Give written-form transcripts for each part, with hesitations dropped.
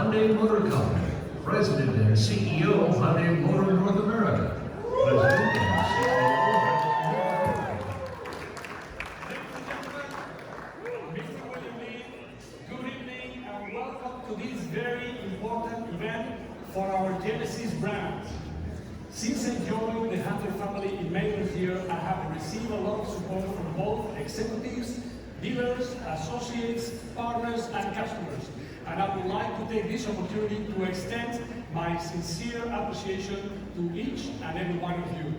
Hyundai Motor Company, President and CEO of Hyundai Motor North America. President and CEO of Mr. William Lee, good evening and welcome to this very important event for our Genesis brand. Since I joined the Hyundai family in May this year, I have received a lot of support from both executives, dealers, associates, partners, and customers. And I would like to take this opportunity to extend my sincere appreciation to each and every one of you.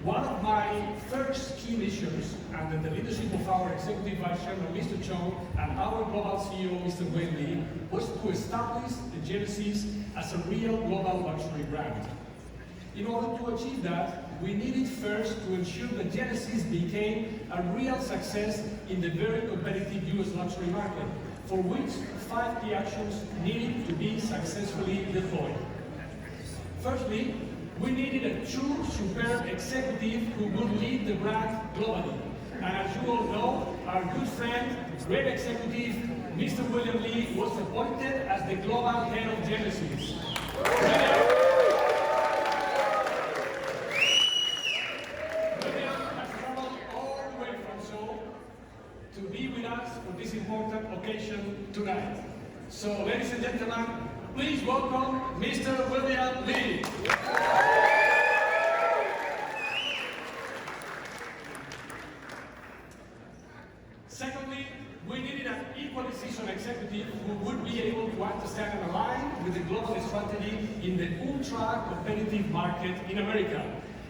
One of my first key missions under the leadership of our Executive Vice Chairman, Mr. Chong, and our Global CEO, Mr. Wayne Lee, was to establish the Genesis as a real global luxury brand. In order to achieve that, we needed first to ensure that Genesis became a real success in the very competitive US luxury market, for which 5 key actions needed to be successfully deployed. Firstly, we needed a true superb executive who would lead the brand globally. And as you all know, our good friend, great executive, Mr. William Lee, was appointed as the global head of Genesis. To be with us for this important occasion tonight. So, ladies and gentlemen, please welcome Mr. William Lee. Secondly, we needed an equally seasoned executive who would be able to understand and align with the global strategy in the ultra-competitive market in America.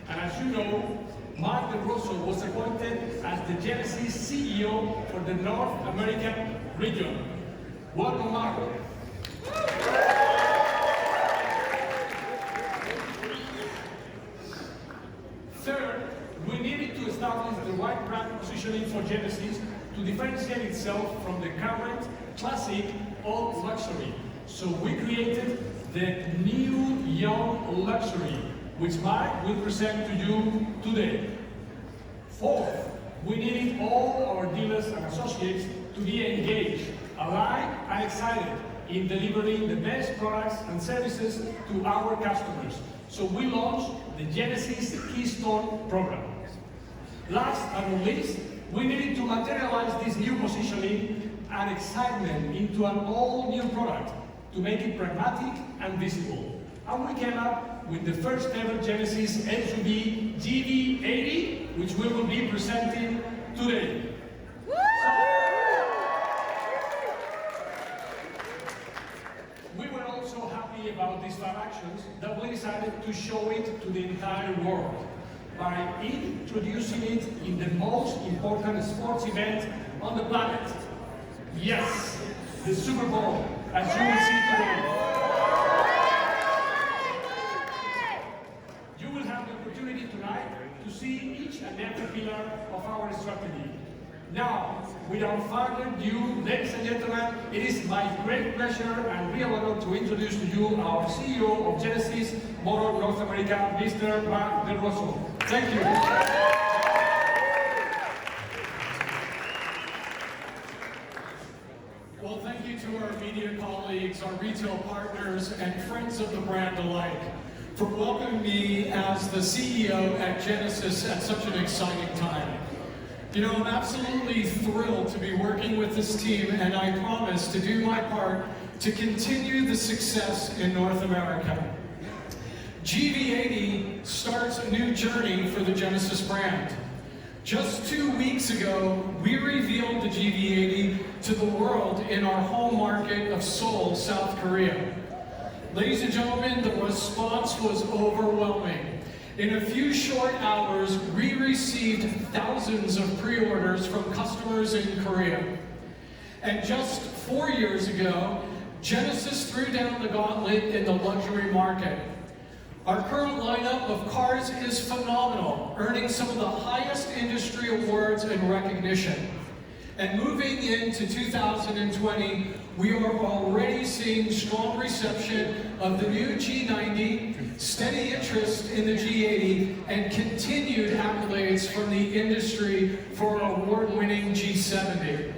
And as you know, Mark Del Rosso was appointed as the Genesis CEO for the North American region. Welcome, Mark. Third, we needed to establish the right brand positioning for Genesis to differentiate itself from the current classic old luxury. So we created the new young luxury, which Mark will present to you today. Fourth, we needed all our dealers and associates to be engaged, aligned, and excited in delivering the best products and services to our customers. So we launched the Genesis Keystone program. Last but not least, we needed to materialize this new positioning and excitement into an all-new product to make it pragmatic and visible. And we came up with the first ever Genesis SUV GV80, which we will be presenting today. We were also happy about these 5 actions that we decided to show it to the entire world by introducing it in the most important sports event on the planet. Yes, the Super Bowl, as you will see today. You will have the opportunity tonight to see each and every pillar of our strategy. Now, without further ado, ladies and gentlemen, it is my great pleasure and real honor to introduce to you our CEO of Genesis Motor North America, Mr. Mark Del Rosso. Thank you. Well, thank you to our media colleagues, our retail partners, and friends of the brand alike for welcoming me as the CEO at Genesis at such an exciting time. You know, I'm absolutely thrilled to be working with this team, and I promise to do my part to continue the success in North America. GV80 starts a new journey for the Genesis brand. Just 2 weeks ago, we revealed the GV80 to the world in our home market of Seoul, South Korea. Ladies and gentlemen, the response was overwhelming. In a few short hours, we received thousands of pre-orders from customers in Korea. And just 4 years ago, Genesis threw down the gauntlet in the luxury market. Our current lineup of cars is phenomenal, earning some of the highest industry awards and recognition. And moving into 2020, we are already seeing strong reception of the new G90, steady interest in the G80, and continued accolades from the industry for our award-winning G70.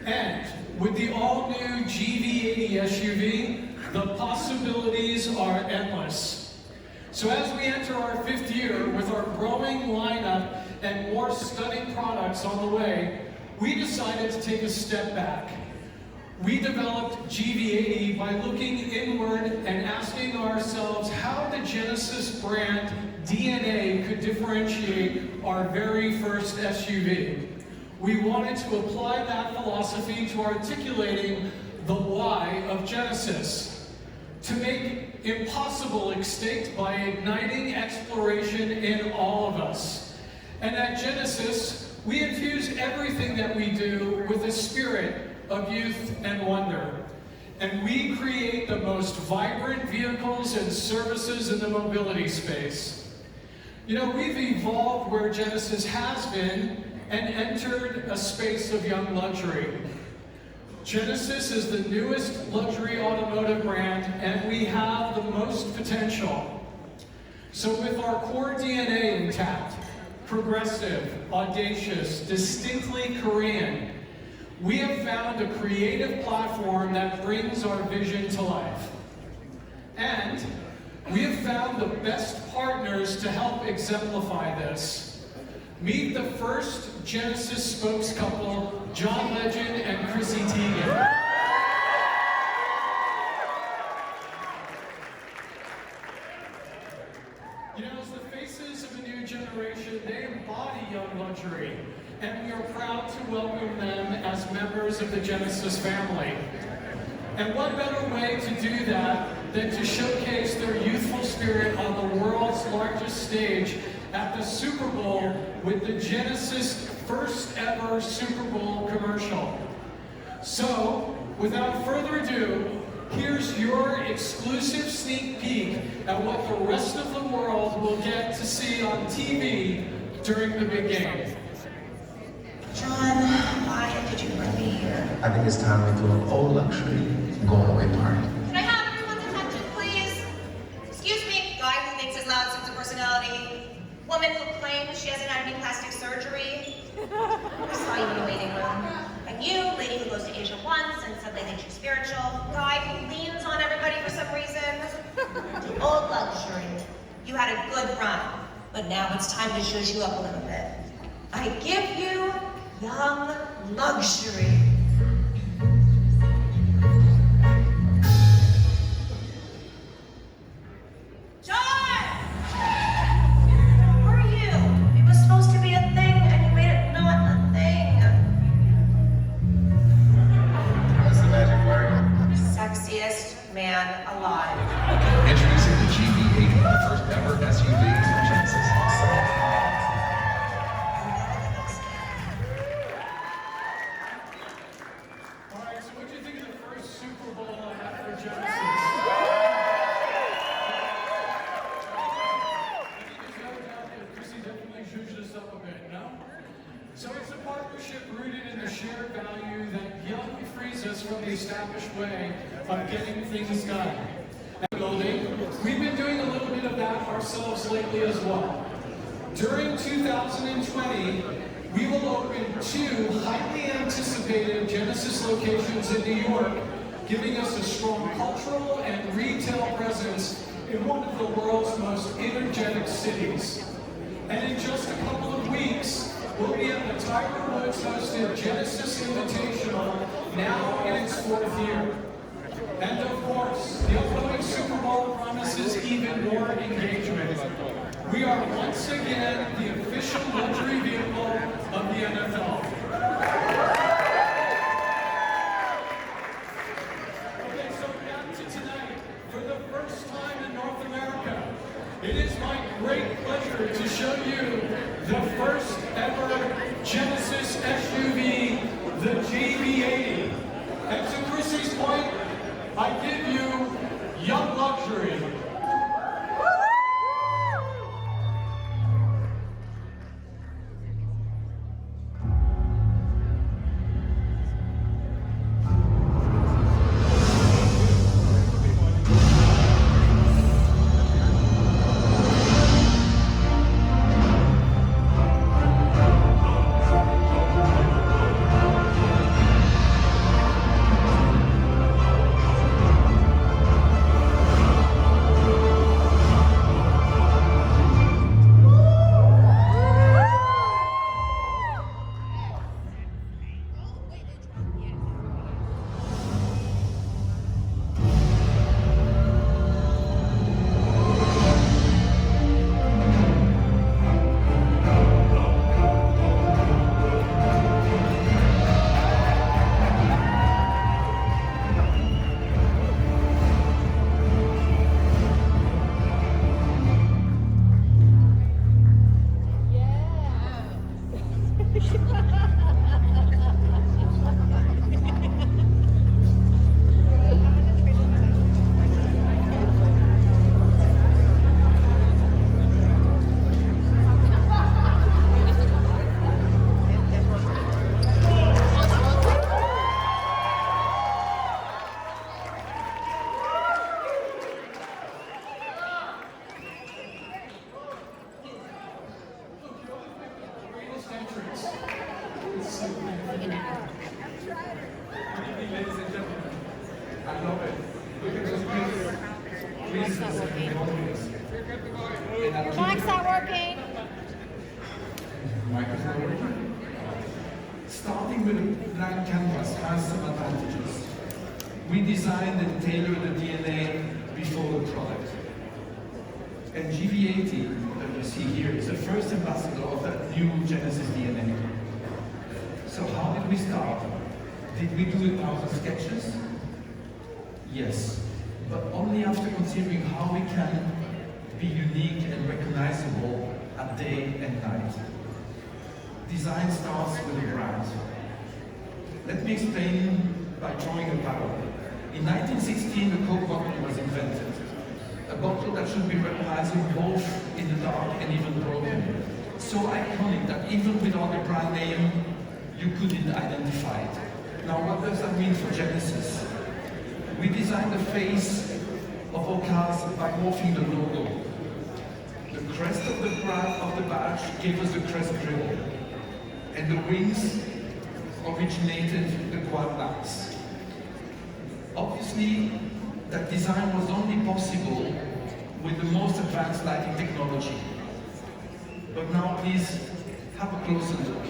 And With the all-new GV80 SUV, the possibilities are endless. So as we enter our 5th year with our growing lineup and more stunning products on the way, we decided to take a step back. We developed GV80 by looking inward and asking ourselves how the Genesis brand DNA could differentiate our very first SUV. We wanted to apply that philosophy to articulating the why of Genesis, to make impossible extinct by igniting exploration in all of us. And at Genesis, we infuse everything that we do with a spirit of youth and wonder. And we create the most vibrant vehicles and services in the mobility space. You know, we've evolved where Genesis has been and entered a space of young luxury. Genesis is the newest luxury automotive brand, and we have the most potential. So with our core DNA intact, progressive, audacious, distinctly Korean, we have found a creative platform that brings our vision to life. And we have found the best partners to help exemplify this. Meet the first Genesis spokescouple, John Legend and Chrissy Teigen. You know, as the faces of a new generation, they embody young luxury, and we are proud to welcome them as members of the Genesis family. And what better way to do that than to showcase their youthful spirit on the world's largest stage at the Super Bowl with the Genesis first ever Super Bowl commercial. So, without further ado, here's your exclusive sneak peek at what the rest of the world will get to see on TV during the big game. John, why did you bring me here? I think it's time we do an old luxury going away party. Can I have everyone's attention, please? Excuse me, guy who makes his loud sense of personality. Woman who claims she has anatomy plastic surgery. I saw you in the waiting room. And you, lady who goes to Asia once and suddenly thinks she's spiritual. Guy who leans on everybody for some reason. Old luxury. You had a good run, but now it's time to zhuzh you up a little bit. I give you young luxury. Man alive. Introducing the GV80, the first ever SUV from Genesis. All right, so what do you think of the first Super Bowl I had for Genesis? I think there's no doubt that Chrissy definitely zhuzhed us up a bit, no? So it's a partnership rooted in the shared value that young frees us from the established way of getting things done. We've been doing a little bit of that ourselves lately as well. During 2020, we will open 2 highly anticipated Genesis locations in New York, giving us a strong cultural and retail presence in one of the world's most energetic cities. And in just a couple of weeks, we'll be at the Tiger Woods hosted Genesis Invitational, now in its 4th year. And of course, the upcoming Super Bowl promises even more engagement. We are once again the official luxury vehicle of the NFL. Okay, so back to tonight. For the first time in North America, it is my great pleasure to show you the first ever Genesis SUV, the GV80. And to Chrissy's point, I give you young luxury. I love it. Look at those creases and the openings. Your mic's not working. Mic is not working. Starting with a blank canvas has some advantages. We designed and tailored the DNA before the product. And GV80, that you see here, is the first ambassador of that new Genesis DNA. So how did we start? Did we do 1,000 sketches? Yes, but only after considering how we can be unique and recognizable at day and night. Design starts with a brand. Let me explain by drawing a parallel. In 1916, the Coke bottle was invented. A bottle that should be recognizable both in the dark and even broken. So iconic that even without a brand name, you couldn't identify it. Now, what does that mean for Genesis? We designed the face of our cars by morphing the logo. The crest of the badge gave us the crest grill, and the wings originated the quad laps. Obviously, that design was only possible with the most advanced lighting technology. But now please have a closer look.